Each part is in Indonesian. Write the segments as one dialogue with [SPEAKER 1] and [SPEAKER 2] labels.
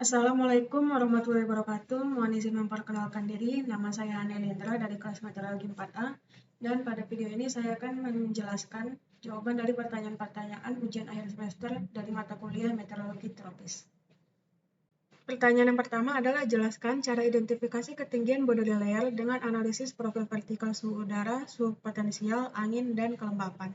[SPEAKER 1] Assalamualaikum warahmatullahi wabarakatuh. Mohon izin memperkenalkan diri. Nama saya Anelindra dari kelas Meteorologi 4A. Dan pada video ini saya akan menjelaskan jawaban dari pertanyaan-pertanyaan ujian akhir semester dari mata kuliah Meteorologi Tropis. Pertanyaan yang pertama adalah jelaskan cara identifikasi ketinggian boundary layer dengan analisis profil vertikal suhu udara, suhu potensial, angin, dan kelembapan.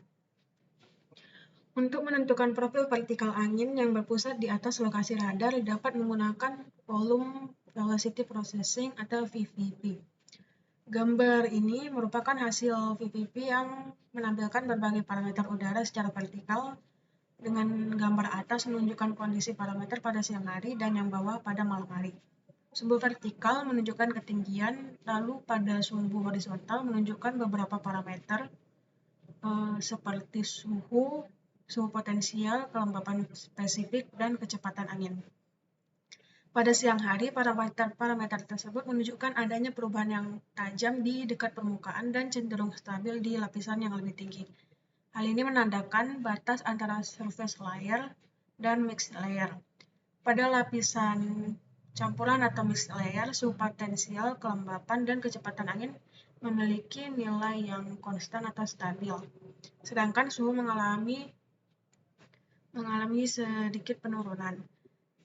[SPEAKER 1] Untuk menentukan profil vertikal angin yang berpusat di atas lokasi radar dapat menggunakan volume velocity processing atau VVP. Gambar ini merupakan hasil VVP yang menampilkan berbagai parameter udara secara vertikal dengan gambar atas menunjukkan kondisi parameter pada siang hari dan yang bawah pada malam hari. Sumbu vertikal menunjukkan ketinggian, lalu pada sumbu horizontal menunjukkan beberapa parameter seperti suhu potensial, kelembapan spesifik, dan kecepatan angin. Pada siang hari, parameter tersebut menunjukkan adanya perubahan yang tajam di dekat permukaan dan cenderung stabil di lapisan yang lebih tinggi. Hal ini menandakan batas antara surface layer dan mixed layer. Pada lapisan campuran atau mixed layer, suhu potensial, kelembapan, dan kecepatan angin memiliki nilai yang konstan atau stabil. Sedangkan suhu mengalami sedikit penurunan.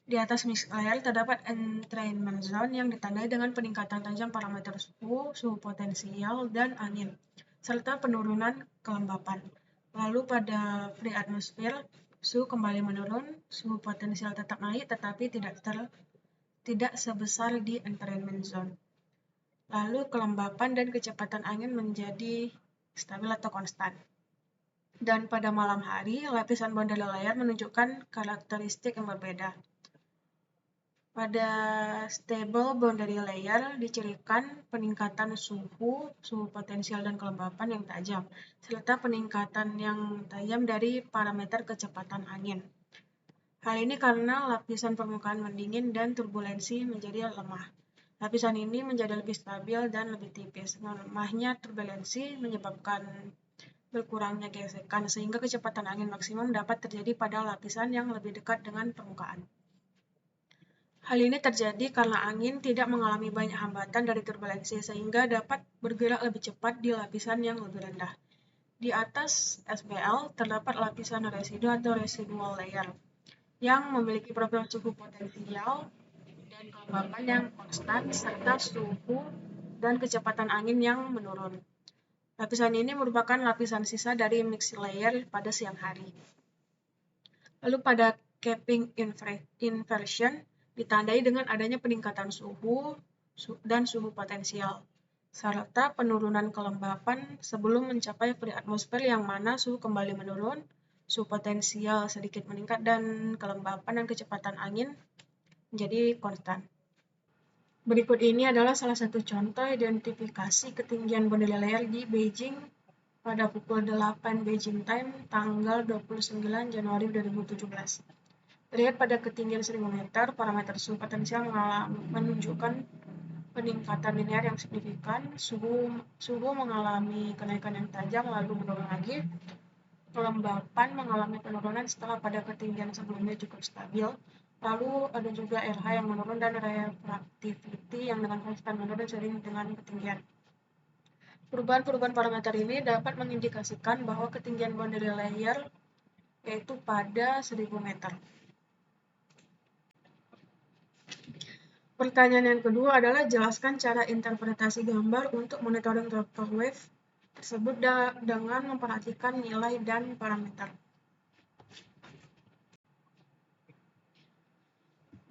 [SPEAKER 1] Di atas mixed layer terdapat entrainment zone yang ditandai dengan peningkatan tajam parameter suhu potensial, dan angin, serta penurunan kelembapan. Lalu pada free atmosphere, suhu kembali menurun, suhu potensial tetap naik tetapi tidak sebesar di entrainment zone. Lalu kelembapan dan kecepatan angin menjadi stabil atau konstan. Dan pada malam hari, lapisan boundary layer menunjukkan karakteristik yang berbeda. Pada stable boundary layer dicirikan peningkatan suhu potensial dan kelembapan yang tajam, serta peningkatan yang tajam dari parameter kecepatan angin. Hal ini karena lapisan permukaan mendingin dan turbulensi menjadi lemah. Lapisan ini menjadi lebih stabil dan lebih tipis. Lemahnya turbulensi menyebabkan berkurangnya gesekan, sehingga kecepatan angin maksimum dapat terjadi pada lapisan yang lebih dekat dengan permukaan. Hal ini terjadi karena angin tidak mengalami banyak hambatan dari turbulensi, sehingga dapat bergerak lebih cepat di lapisan yang lebih rendah. Di atas SBL terdapat lapisan residu atau residual layer, yang memiliki profil suhu potensial dan kelembapan yang konstan, serta suhu dan kecepatan angin yang menurun. Lapisan ini merupakan lapisan sisa dari mixed layer pada siang hari. Lalu pada capping inversion ditandai dengan adanya peningkatan suhu dan suhu potensial, serta penurunan kelembapan sebelum mencapai free atmosphere yang mana suhu kembali menurun, suhu potensial sedikit meningkat, dan kelembapan dan kecepatan angin menjadi konstan. Berikut ini adalah salah satu contoh identifikasi ketinggian boundary layer di Beijing pada pukul 8 Beijing Time tanggal 29 Januari 2017. Terlihat pada ketinggian 1000 meter, parameter suhu potensial menunjukkan peningkatan linear yang signifikan, suhu mengalami kenaikan yang tajam lalu menurun lagi, kelembapan mengalami penurunan setelah pada ketinggian sebelumnya cukup stabil, lalu ada juga RH yang menurun dan refractivity yang dengan konstan menurun seiring dengan ketinggian. Perubahan-perubahan parameter ini dapat mengindikasikan bahwa ketinggian boundary layer yaitu pada 1000 meter. Pertanyaan yang kedua adalah jelaskan cara interpretasi gambar untuk monitoring tropical wave tersebut dengan memperhatikan nilai dan parameter.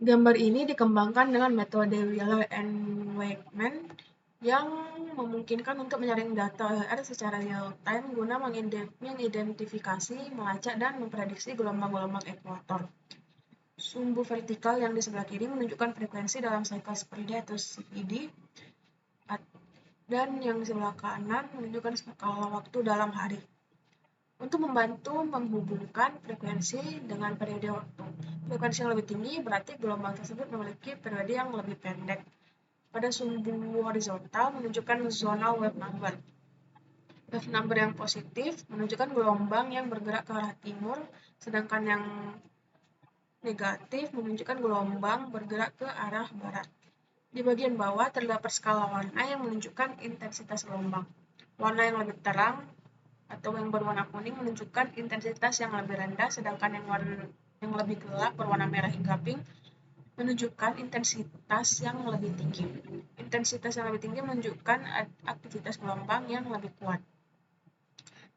[SPEAKER 1] Gambar ini dikembangkan dengan metode Wheeler and Wakeman yang memungkinkan untuk menyaring data OLR secara real-time guna mengidentifikasi, melacak, dan memprediksi gelombang-gelombang ekuator. Sumbu vertikal yang di sebelah kiri menunjukkan frekuensi dalam cycles per day atau CPD, dan yang di sebelah kanan menunjukkan skala waktu dalam hari. Untuk membantu menghubungkan frekuensi dengan periode waktu. Frekuensi yang lebih tinggi berarti gelombang tersebut memiliki periode yang lebih pendek. Pada sumbu horizontal menunjukkan zonal wave number. Wave number yang positif menunjukkan gelombang yang bergerak ke arah timur, sedangkan yang negatif menunjukkan gelombang bergerak ke arah barat. Di bagian bawah terdapat skala warna yang menunjukkan intensitas gelombang. Warna yang lebih terang atau yang berwarna kuning menunjukkan intensitas yang lebih rendah, sedangkan yang lebih gelap berwarna merah hingga pink menunjukkan intensitas yang lebih tinggi. Intensitas yang lebih tinggi menunjukkan aktivitas gelombang yang lebih kuat.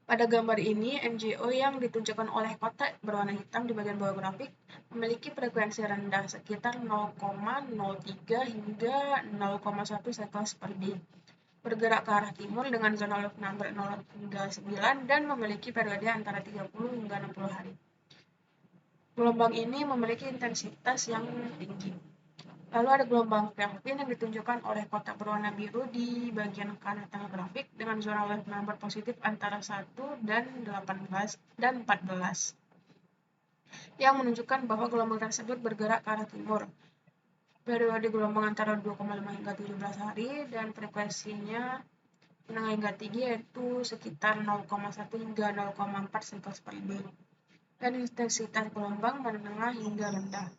[SPEAKER 1] Pada gambar ini, NGO yang ditunjukkan oleh kotak berwarna hitam di bagian bawah grafik memiliki frekuensi rendah sekitar 0,03 hingga 0,1 cycles per day. Bergerak ke arah timur dengan zona loop number 0 hingga 9 dan memiliki periode antara 30 hingga 60 hari. Gelombang ini memiliki intensitas yang tinggi. Lalu ada gelombang Kelvin yang ditunjukkan oleh kotak berwarna biru di bagian kanan tengah grafik dengan zona wave number positif antara 1 dan 18 dan 14 yang menunjukkan bahwa gelombang tersebut bergerak ke arah timur. Periode gelombang antara 2,5 hingga 17 hari dan frekuensinya menengah hingga tinggi yaitu sekitar 0,1 hingga 0,4 cycles per day. Dan intensitas gelombang menengah hingga rendah.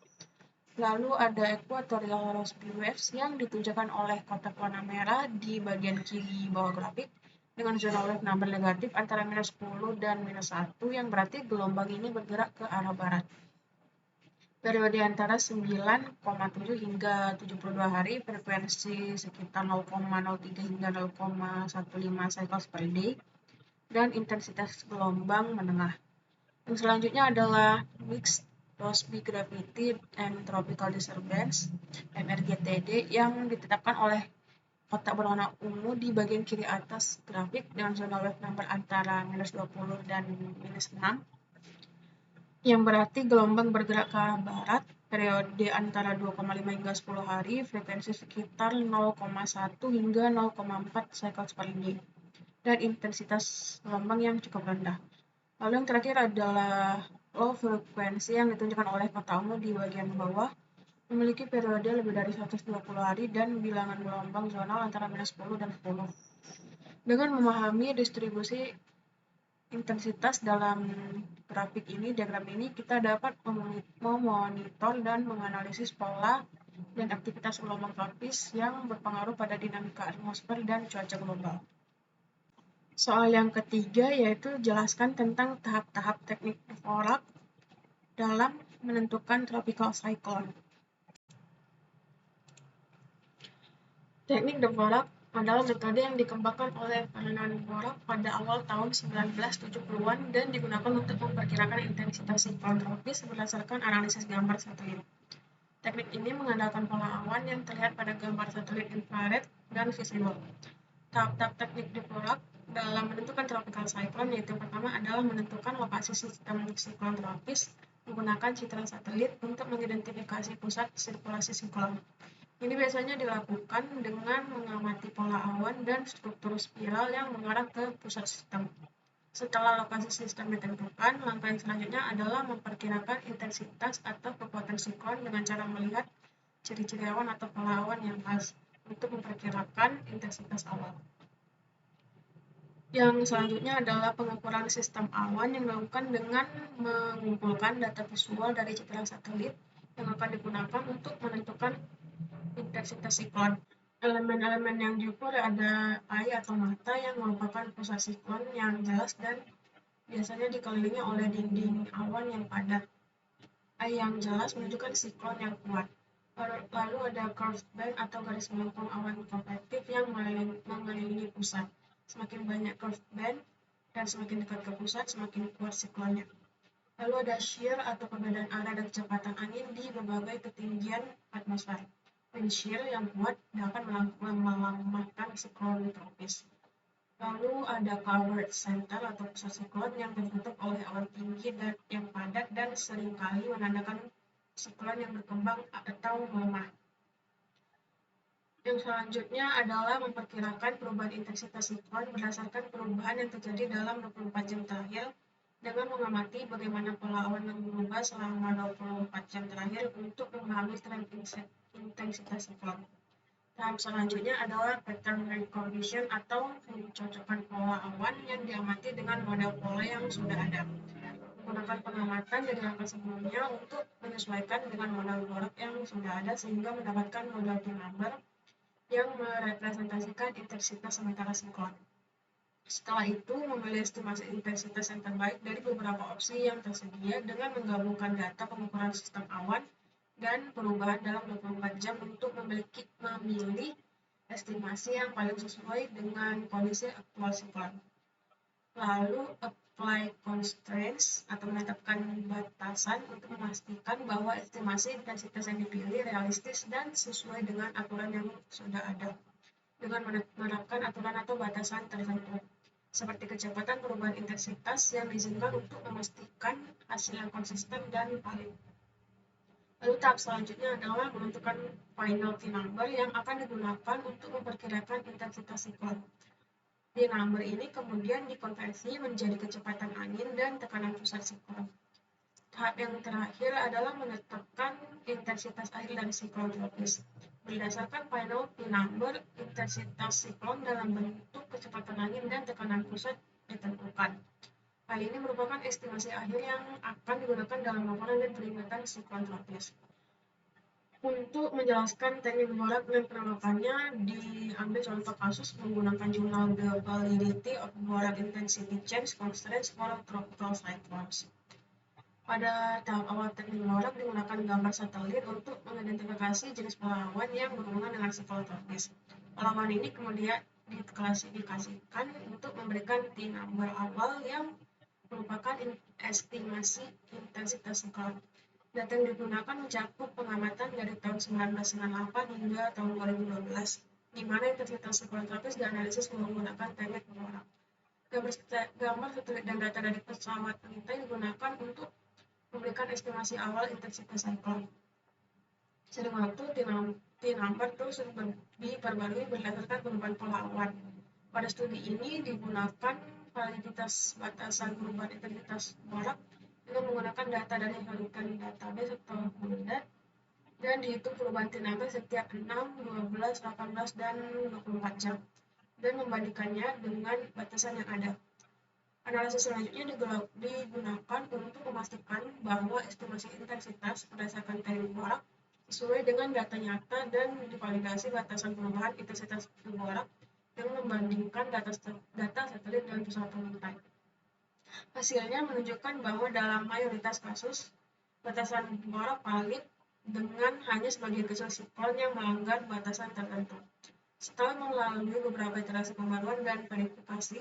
[SPEAKER 1] Lalu ada equatorial Rossby waves yang ditunjukkan oleh kotak warna merah di bagian kiri bawah grafik dengan zona wave number negatif antara minus 10 dan minus 1 yang berarti gelombang ini bergerak ke arah barat. Periode antara 9,7 hingga 72 hari, frekuensi sekitar 0,03 hingga 0,15 cycles per day, dan intensitas gelombang menengah. Yang selanjutnya adalah Mixed Rossby Gravity and Tropical Disturbance (MRGTD) yang ditetapkan oleh kotak berwarna ungu di bagian kiri atas grafik dengan zona wave number antara minus 20 dan minus 6 yang berarti gelombang bergerak ke arah barat, periode antara 2,5 hingga 10 hari, frekuensi sekitar 0,1 hingga 0,4 cycles per day, dan intensitas gelombang yang cukup rendah. Lalu yang terakhir adalah low frekuensi yang ditunjukkan oleh kotak ungu di bagian bawah, memiliki periode lebih dari 120 hari dan bilangan gelombang zonal antara minus 10 dan 10. Dengan memahami distribusi intensitas dalam diagram ini, kita dapat memonitor dan menganalisis pola dan aktivitas gelombang tropis yang berpengaruh pada dinamika atmosfer dan cuaca global. Soal yang ketiga yaitu jelaskan tentang tahap-tahap teknik Dvorak dalam menentukan tropical cyclone. Teknik Dvorak adalah metode yang dikembangkan oleh Ferdinand Dvorak pada awal tahun 1970-an dan digunakan untuk memperkirakan intensitas siklon tropis berdasarkan analisis gambar satelit. Teknik ini mengandalkan pola awan yang terlihat pada gambar satelit infrared dan visible. Tahap-tahap teknik Dvorak dalam menentukan tropical cyclone yaitu pertama adalah menentukan lokasi sistem siklon tropis menggunakan citra satelit untuk mengidentifikasi pusat sirkulasi siklon. Ini biasanya dilakukan dengan mengamati pola awan dan struktur spiral yang mengarah ke pusat sistem. Setelah lokasi sistem ditentukan, langkah yang selanjutnya adalah memperkirakan intensitas atau kekuatan siklon dengan cara melihat ciri-ciri awan atau pola awan yang khas untuk memperkirakan intensitas awal. Yang selanjutnya adalah pengukuran sistem awan yang dilakukan dengan mengumpulkan data visual dari citra satelit yang akan digunakan untuk menentukan intensitas siklon. Elemen-elemen yang diukur ada eye atau mata yang merupakan pusat siklon yang jelas dan biasanya dikelilingi oleh dinding awan yang padat. Eye yang jelas menunjukkan siklon yang kuat. Lalu ada curved band atau garis melengkung awan konvektif yang mengelilingi pusat. Semakin banyak curved band dan semakin dekat ke pusat, semakin kuat siklonnya. Lalu ada shear atau perbedaan arah dan kecepatan angin di berbagai ketinggian atmosfer. Wind shear yang kuat dapat melemahkan siklon tropis. Lalu ada covered center atau pusat siklon yang tertutup oleh awan tinggi dan yang padat dan seringkali menandakan siklon yang berkembang atau melemah. Yang selanjutnya adalah memperkirakan perubahan intensitas siklon berdasarkan perubahan yang terjadi dalam 24 jam terakhir dengan mengamati bagaimana pola awan yang berubah selama 24 jam terakhir untuk memahami tren intensitas siklon. Tahap selanjutnya adalah pattern recognition atau mencocokkan pola awan yang diamati dengan model pola yang sudah ada. menggunakan pengamatan dari angka sebelumnya untuk menyesuaikan dengan modal golok yang sudah ada sehingga mendapatkan modal P-number yang merepresentasikan intensitas sementara siklon. Setelah itu, memilih estimasi intensitas yang terbaik dari beberapa opsi yang tersedia dengan menggabungkan data pengukuran sistem awan dan perubahan dalam 24 jam untuk memilih estimasi yang paling sesuai dengan kondisi aktual siklon. Lalu, apply constraints atau menetapkan batasan untuk memastikan bahwa estimasi intensitas yang dipilih realistis dan sesuai dengan aturan yang sudah ada. Dengan menerapkan aturan atau batasan tertentu, seperti kecepatan perubahan intensitas yang diizinkan untuk memastikan hasil yang konsisten dan valid. Lalu tahap selanjutnya adalah menentukan final P-number yang akan digunakan untuk memperkirakan intensitas siklon. P-number ini kemudian dikonversi menjadi kecepatan angin dan tekanan pusat siklon. Tahap yang terakhir adalah menetapkan intensitas akhir dari siklon tropis. Berdasarkan final P-number, intensitas siklon dalam bentuk kecepatan angin dan tekanan pusat ditentukan. Hal ini merupakan estimasi akhir yang akan digunakan dalam laporan dan peringatan siklon tropis. Untuk menjelaskan teknik Dvorak dan penerapannya, diambil contoh kasus menggunakan jurnal The Validity of Dvorak Intensity Change Constraints for Tropical Cyclones. Pada tahap awal teknik Dvorak digunakan gambar satelit untuk mengidentifikasi jenis pahlawan yang berhubungan dengan siklon tropis. Pahlawan ini kemudian diklasifikasikan untuk memberikan P-number awal yang merupakan estimasi intensitas siklon. Data yang digunakan mencakup pengamatan dari tahun 1998 hingga tahun 2012, di mana intensitas siklon tropis dianalisis menggunakan teknik Dvorak. Gambar satelit dan data dari pesawat pengintai digunakan untuk memberikan estimasi awal intensitas siklon. Sering waktu, P-number terus diperbarui berdasarkan perubahan pahlawan. Pada studi ini digunakan validitas batasan perubahan intensitas Dvorak dengan menggunakan data dari Hurricane Database atau HUDAT dan dihitung perubahan P-number setiap 6, 12, 18, dan 24 jam dan membandingkannya dengan batasan yang ada. Analisis selanjutnya digunakan untuk memastikan bahwa estimasi intensitas berdasarkan teknik Dvorak sesuai dengan data nyata dan divalidasi batasan perubahan intensitas Dvorak dengan membandingkan data satelit dan pesawat pengintai. Hasilnya menunjukkan bahwa dalam mayoritas kasus, batasan Dvorak valid dengan hanya sebagian kecil siklon yang melanggar batasan tertentu. Setelah melalui beberapa iterasi pembaruan dan verifikasi,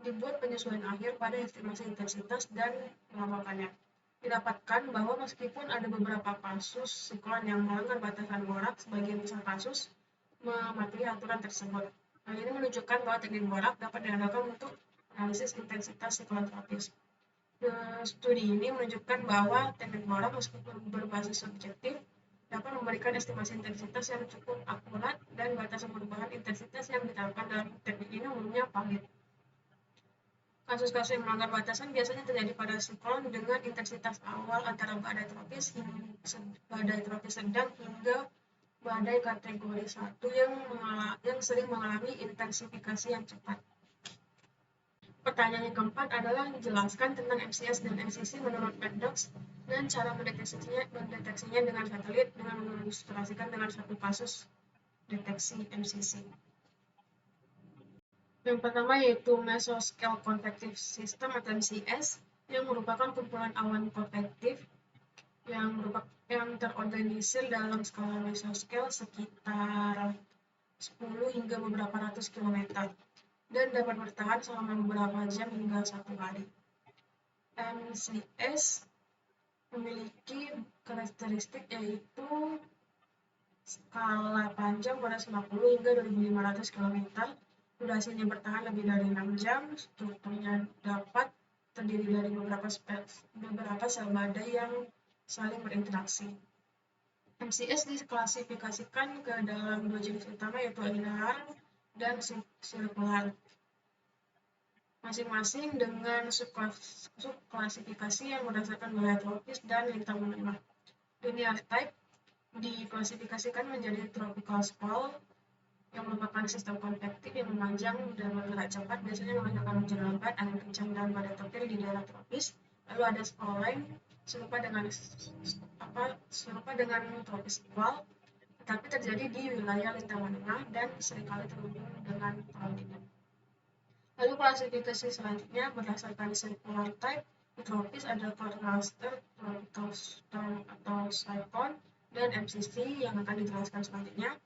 [SPEAKER 1] dibuat penyesuaian akhir pada estimasi intensitas dan melaporkannya. Didapatkan bahwa meskipun ada beberapa kasus siklon yang melanggar batasan Dvorak, sebagian besar kasus mematuhi aturan tersebut. Hal ini menunjukkan bahwa teknik Dvorak dapat diandalkan untuk analisis intensitas siklon tropis. Studi ini menunjukkan bahwa teknik Dvorak meskipun berbasis subjektif dapat memberikan estimasi intensitas yang cukup akurat dan batasan perubahan intensitas yang diterapkan dalam teknik ini umumnya valid. Kasus-kasus yang melanggar batasan biasanya terjadi pada siklon dengan intensitas awal antara badai tropis sedang hingga badai kategori 1 yang sering mengalami intensifikasi yang cepat. Pertanyaan yang keempat adalah menjelaskan tentang MCS dan MCC menurut Paddock dan cara mendeteksinya dengan satelit dengan mengilustrasikan dengan satu kasus deteksi MCC. Yang pertama yaitu Mesoscale Convective System atau MCS yang merupakan kumpulan awan konvektif yang terorganisir dalam skala mesoscale sekitar 10 hingga beberapa ratus kilometer dan dapat bertahan selama beberapa jam hingga 1 hari. MCS memiliki karakteristik yaitu skala panjang pada 90 hingga 2500 km, durasinya bertahan lebih dari 6 jam, strukturnya dapat terdiri dari beberapa sel badai yang saling berinteraksi. MCS diklasifikasikan ke dalam 2 jenis utama yaitu linear dan sirkular, masing-masing dengan subklasifikasi yang berdasarkan wilayah tropis dan lintang menengah. Linear type diklasifikasikan menjadi tropical squall yang merupakan sistem konvektif yang memanjang dan bergerak cepat, biasanya menghasilkan hujan lebat, angin kencang, dan badai topir di daerah tropis. Lalu ada skyline serupa dengan tropis iqbal, tetapi terjadi di wilayah lintang menengah dan seringkali terhubung dengan perang dingin. Lalu klasifikasi selanjutnya berdasarkan circular type. Di tropis ada cloud cluster, tropical storm atau cyclone, dan MCC yang akan dijelaskan selanjutnya.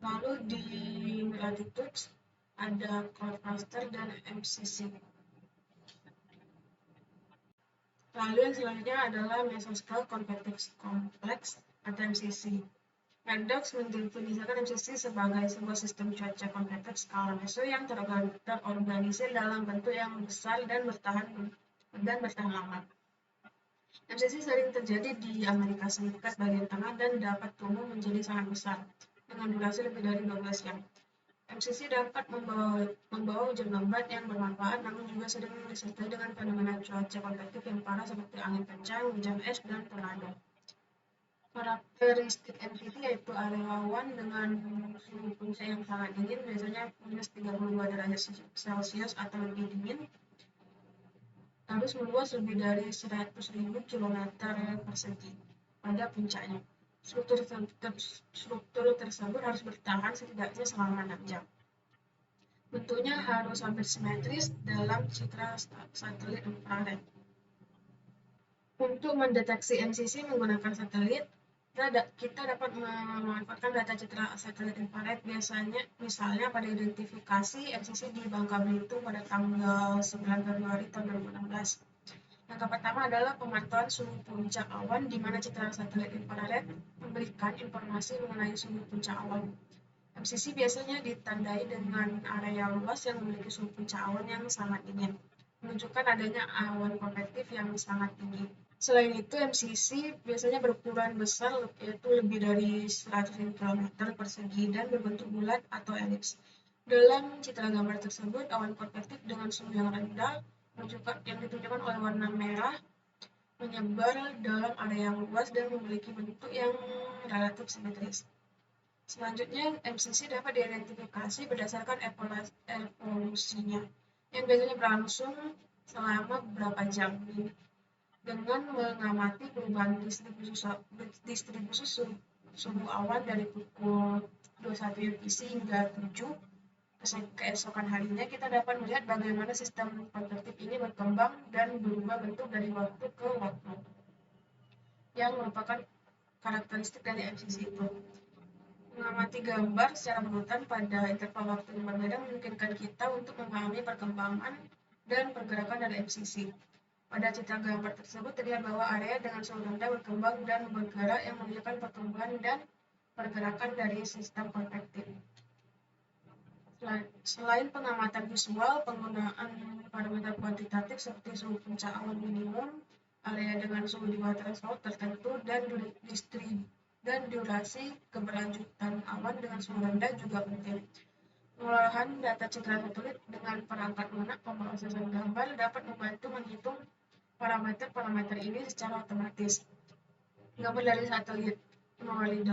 [SPEAKER 1] Lalu di latitudes ada cloud cluster dan MCC. Lalu yang selanjutnya adalah Mesoscale Convective Complex atau MCC. Redox mendefinisikan MCC sebagai sebuah sistem cuaca konvektif skala meso yang terorganisir dalam bentuk yang besar dan bertahan lama. MCC sering terjadi di Amerika Serikat bagian tengah dan dapat tumbuh menjadi sangat besar dengan durasi lebih dari 12 jam. MCC dapat membawa hujan lebat yang bermanfaat, namun juga sering disertai dengan fenomena cuaca konvektif yang parah seperti angin kencang, hujan es, dan tornado. Karakteristik MCC yaitu area awan dengan suhu puncak yang sangat dingin, biasanya minus 32 derajat Celcius atau lebih dingin, harus meluas lebih dari 100.000 km persegi pada puncaknya. Struktur tersebut harus bertahan setidaknya selama 6 jam. Bentuknya harus hampir simetris dalam citra satelit infrared. Untuk mendeteksi MCC menggunakan satelit, kita dapat memanfaatkan data citra satelit infrared misalnya pada identifikasi MCC di Bangka Belitung pada tanggal 9 Februari tahun 2016. Yang pertama adalah pemantauan suhu puncak awan, di mana citra satelit infrared memberikan informasi mengenai suhu puncak awan. MCC biasanya ditandai dengan area luas yang memiliki suhu puncak awan yang sangat dingin, menunjukkan adanya awan konvektif yang sangat tinggi. Selain itu, MCC biasanya berukuran besar, yaitu lebih dari 100 km persegi dan berbentuk bulat atau elips. Dalam citra gambar tersebut, awan konvektif dengan suhu yang rendah yang ditunjukkan oleh warna merah menyebar dalam area yang luas dan memiliki bentuk yang relatif simetris. Selanjutnya, MCC dapat diidentifikasi berdasarkan evolusinya, yang biasanya berlangsung selama beberapa jam, dengan mengamati perubahan distribusi suhu awan dari pukul 21 UTC hingga 7 keesokan harinya. Kita dapat melihat bagaimana sistem konvektif ini berkembang dan berubah bentuk dari waktu ke waktu, yang merupakan karakteristik dari MCC itu. Mengamati gambar secara berurutan pada interval waktu yang berbeda memungkinkan kita untuk memahami perkembangan dan pergerakan dari MCC. Pada citra gambar tersebut terlihat bahwa area dengan suhu rendah berkembang dan bergerak, yang menunjukkan pertumbuhan dan pergerakan dari sistem konvektif. Selain pengamatan visual, penggunaan parameter kuantitatif seperti suhu puncak awan minimum, area dengan suhu di bawah threshold tertentu, dan durasi keberlanjutan awan dengan suhu rendah juga penting. Pengolahan data citra satelit dengan perangkat lunak pemrosesan gambar dapat membantu menghitung parameter-parameter ini secara otomatis. Gambar dari satelit 0,8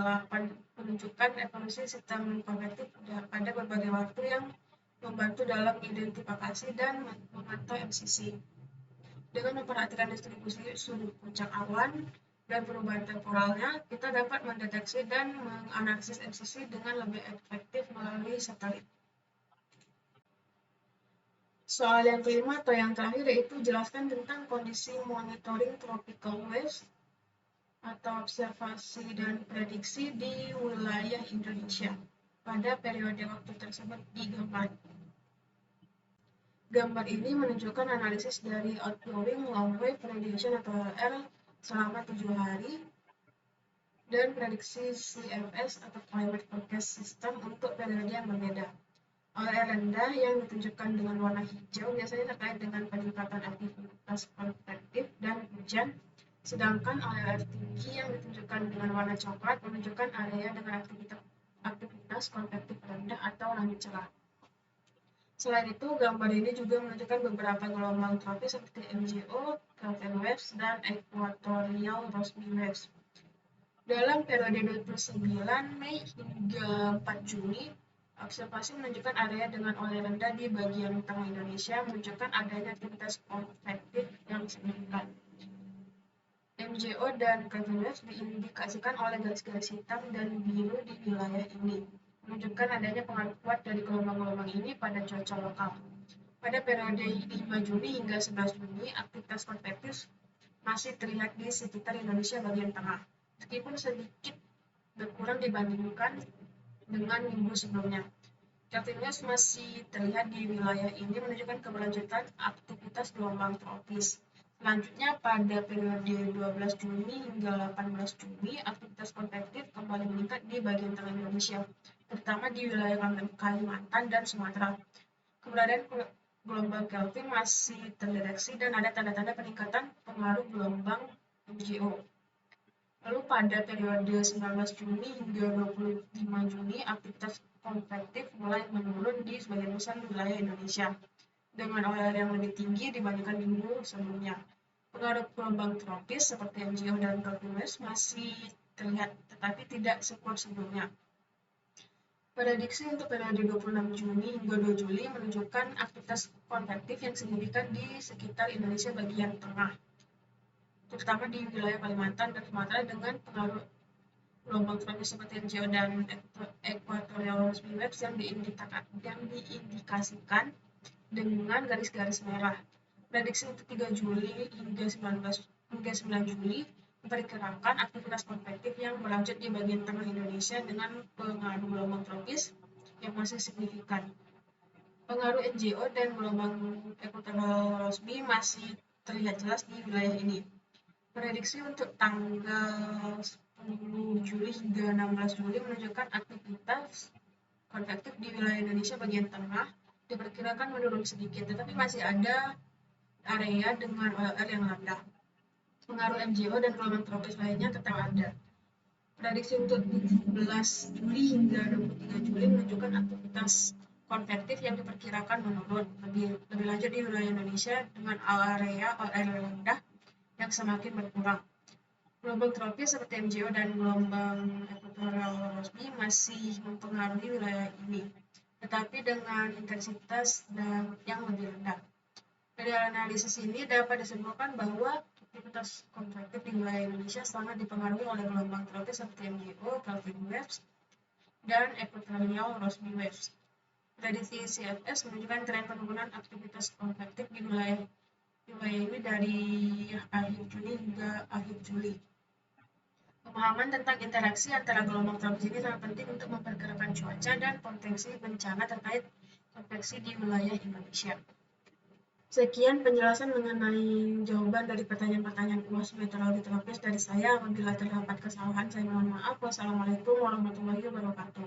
[SPEAKER 1] menunjukkan evolusi sistem konvektif pada berbagai waktu yang membantu dalam identifikasi dan memantau MCC. Dengan memperhatikan distribusi suhu puncak awan dan perubahan temporalnya, kita dapat mendeteksi dan menganalisis MCC dengan lebih efektif melalui satelit. Soal yang kelima atau yang terakhir yaitu jelaskan tentang kondisi monitoring tropical waves atau observasi dan prediksi di wilayah Indonesia pada periode waktu tersebut di gambar. Gambar ini menunjukkan analisis dari outgoing long wave radiation atau LR selama 7 hari dan prediksi CFS atau climate forecast system untuk periode yang berbeda. LR rendah yang ditunjukkan dengan warna hijau biasanya terkait dengan peningkatan aktivitas konvektif dan hujan, sedangkan LR tinggi yang ditunjukkan dengan warna coklat menunjukkan area dengan aktivitas konvektif rendah atau langit cerah. Selain itu, gambar ini juga menunjukkan beberapa gelombang tropis seperti MJO, Kelvin waves, dan Equatorial Rossby waves. Dalam periode 29 Mei hingga 4 Juni, Observasi menunjukkan area dengan OL rendah di bagian tengah Indonesia menunjukkan adanya aktivitas konvektif yang signifikan. MJO dan Cumulus diindikasikan oleh garis-garis hitam dan biru di wilayah ini, menunjukkan adanya pengaruh kuat dari gelombang-gelombang ini pada cuaca lokal. Pada periode 5 Juni hingga 11 Juni, aktivitas konvektif masih terlihat di sekitar Indonesia bagian tengah, meskipun sedikit berkurang dibandingkan dengan minggu sebelumnya. Cumulus masih terlihat di wilayah ini menunjukkan keberlanjutan aktivitas gelombang tropis. Selanjutnya, pada periode 12 Juni hingga 18 Juni, aktivitas konvektif kembali meningkat di bagian tengah Indonesia, terutama di wilayah Kalimantan dan Sumatera. Keberadaan gelombang Kelvin masih terdeteksi dan ada tanda-tanda peningkatan pengaruh gelombang MJO. Lalu pada periode 19 Juni hingga 25 Juni, aktivitas konvektif mulai menurun di sebagian besar wilayah Indonesia, dengan OL yang lebih tinggi dibandingkan minggu sebelumnya. Pengaruh gelombang tropis seperti MJO dan Cumulus masih terlihat, tetapi tidak sekuat sebelumnya. Prediksi untuk periode 26 Juni hingga 2 Juli menunjukkan aktivitas konvektif yang signifikan di sekitar Indonesia bagian tengah, terutama di wilayah Kalimantan dan Sumatera dengan pengaruh gelombang tropis seperti MJO dan equatorial waves yang diindikasikan dengan garis-garis merah. Prediksi untuk 3 Juli hingga 9 Juli memperkirakan aktivitas konvektif yang berlanjut di bagian tengah Indonesia dengan pengaruh gelombang tropis yang masih signifikan. Pengaruh NGO dan gelombang equatorial Rossby masih terlihat jelas di wilayah ini. Prediksi untuk tanggal 10 Juli hingga 16 Juli menunjukkan aktivitas konvektif di wilayah Indonesia bagian tengah diperkirakan menurun sedikit, tetapi masih ada area dengan OL yang rendah. Pengaruh MJO dan gelombang tropis lainnya tetap ada. Prediksi untuk 17 Juli hingga 23 Juli menunjukkan aktivitas konvektif yang diperkirakan menurun lebih lanjut di wilayah Indonesia dengan area OL rendah yang semakin berkurang. Gelombang tropis seperti MJO dan gelombang equatorial Rossby masih mempengaruhi wilayah ini, tetapi dengan intensitas yang lebih rendah. Dari analisis ini dapat disimpulkan bahwa aktivitas konvektif di wilayah Indonesia sangat dipengaruhi oleh gelombang tropis seperti MJO, Kelvin waves, dan equatorial Rossby waves. Prediksi CFS menunjukkan tren penurunan aktivitas konvektif di wilayah ini dari akhir Juni hingga akhir Juli. Pemahaman tentang interaksi antara gelombang tropis ini sangat penting untuk memperkirakan cuaca dan potensi bencana terkait konveksi di wilayah Indonesia. Sekian penjelasan mengenai jawaban dari pertanyaan-pertanyaan UAS meteorologi tropis dari saya. Apabila terdapat kesalahan, saya mohon maaf. Wassalamualaikum warahmatullahi wabarakatuh.